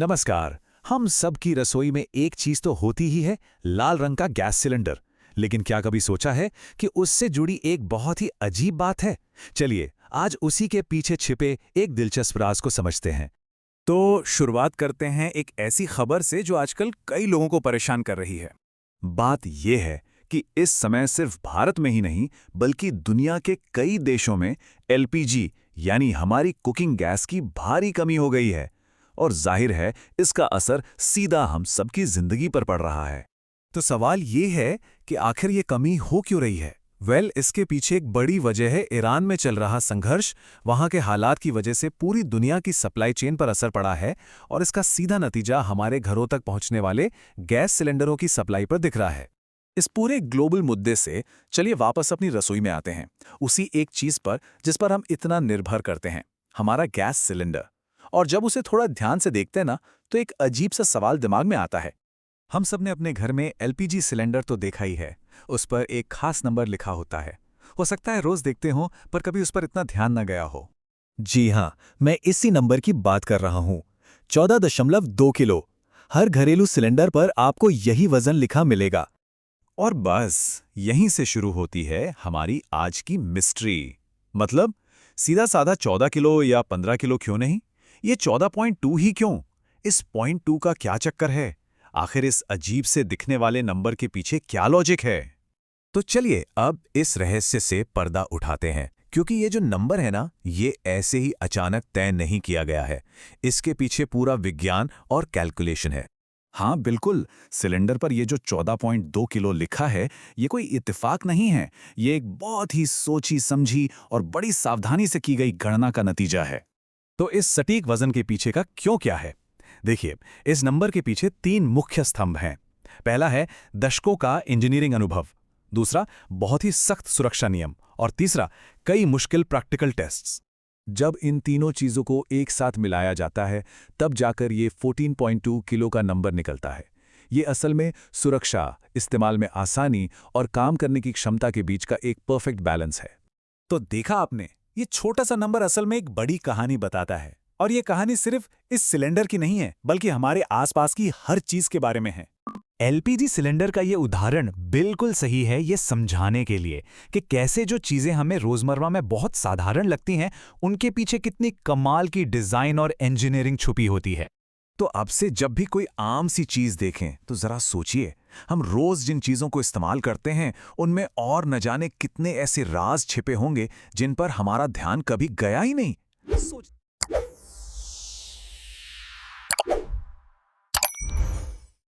नमस्कार। हम सब की रसोई में एक चीज तो होती ही है, लाल रंग का गैस सिलेंडर। लेकिन क्या कभी सोचा है कि उससे जुड़ी एक बहुत ही अजीब बात है? चलिए आज उसी के पीछे छिपे एक दिलचस्प राज को समझते हैं। तो शुरुआत करते हैं एक ऐसी खबर से जो आजकल कई लोगों को परेशान कर रही है। बात यह है कि इस समय सिर्फ भारत में ही नहीं बल्कि दुनिया के कई देशों में एलपीजी यानी हमारी कुकिंग गैस की भारी कमी हो गई है और जाहिर है इसका असर सीधा हम सबकी जिंदगी पर पड़ रहा है। तो सवाल ये है कि आखिर ये कमी हो क्यों रही है? इसके पीछे एक बड़ी वजह है ईरान में चल रहा संघर्ष। वहां के हालात की वजह से पूरी दुनिया की सप्लाई चेन पर असर पड़ा है और इसका सीधा नतीजा हमारे घरों तक पहुंचने वाले गैस सिलेंडरों की सप्लाई पर दिख रहा है। इस पूरे ग्लोबल मुद्दे से चलिए वापस अपनी रसोई में आते हैं, उसी एक चीज पर जिस पर हम इतना निर्भर करते हैं, हमारा गैस सिलेंडर। और जब उसे थोड़ा ध्यान से देखते हैं ना, तो एक अजीब सा सवाल दिमाग में आता है। हम सब ने अपने घर में एलपीजी सिलेंडर तो देखा ही है, उस पर एक खास नंबर लिखा होता है। हो सकता है रोज देखते हो पर कभी उस पर इतना ध्यान न गया हो। जी हाँ, मैं इसी नंबर की बात कर रहा हूँ। 14.2 किलो। हर घरेलू सिलेंडर पर आपको यही वजन लिखा मिलेगा। और बस यहीं से शुरू होती है हमारी आज की मिस्ट्री। मतलब सीधा साधा 14 किलो या 15 किलो क्यों नहीं, ये 14.2 ही क्यों? इस पॉइंट 2 का क्या चक्कर है? आखिर इस अजीब से दिखने वाले नंबर के पीछे क्या लॉजिक है? तो चलिए अब इस रहस्य से पर्दा उठाते हैं, क्योंकि ये जो नंबर है ना, ये ऐसे ही अचानक तय नहीं किया गया है। इसके पीछे पूरा विज्ञान और कैलकुलेशन है। हाँ बिल्कुल, सिलेंडर पर ये जो 14.2 किलो लिखा है, ये कोई इत्तेफाक नहीं है। ये एक बहुत ही सोची समझी और बड़ी सावधानी से की गई गणना का नतीजा है। तो इस सटीक वजन के पीछे का क्यों क्या है? देखिए, इस नंबर के पीछे 3 मुख्य स्तंभ हैं। पहला है दशकों का इंजीनियरिंग अनुभव, दूसरा बहुत ही सख्त सुरक्षा नियम और तीसरा कई मुश्किल प्रैक्टिकल टेस्ट्स। जब इन तीनों चीजों को एक साथ मिलाया जाता है, तब जाकर ये 14.2 किलो का नंबर निकलता है। ये असल में सुरक्षा, इस्तेमाल में आसानी और काम करने की क्षमता के बीच का एक परफेक्ट बैलेंस है। तो देखा आपने, ये छोटा सा नंबर असल में एक बड़ी कहानी बताता है। और ये कहानी सिर्फ इस सिलेंडर की नहीं है, बल्कि हमारे आसपास की हर चीज के बारे में है। एलपीजी सिलेंडर का ये उदाहरण बिल्कुल सही है ये समझाने के लिए कि कैसे जो चीजें हमें रोजमर्रा में बहुत साधारण लगती हैं, उनके पीछे कितनी कमाल की डिजाइन और इंजीनियरिंग छुपी होती है। तो अब से जब भी कोई आम सी चीज देखें तो जरा सोचिए, हम रोज जिन चीजों को इस्तेमाल करते हैं उनमें और न जाने कितने ऐसे राज छिपे होंगे जिन पर हमारा ध्यान कभी गया ही नहीं।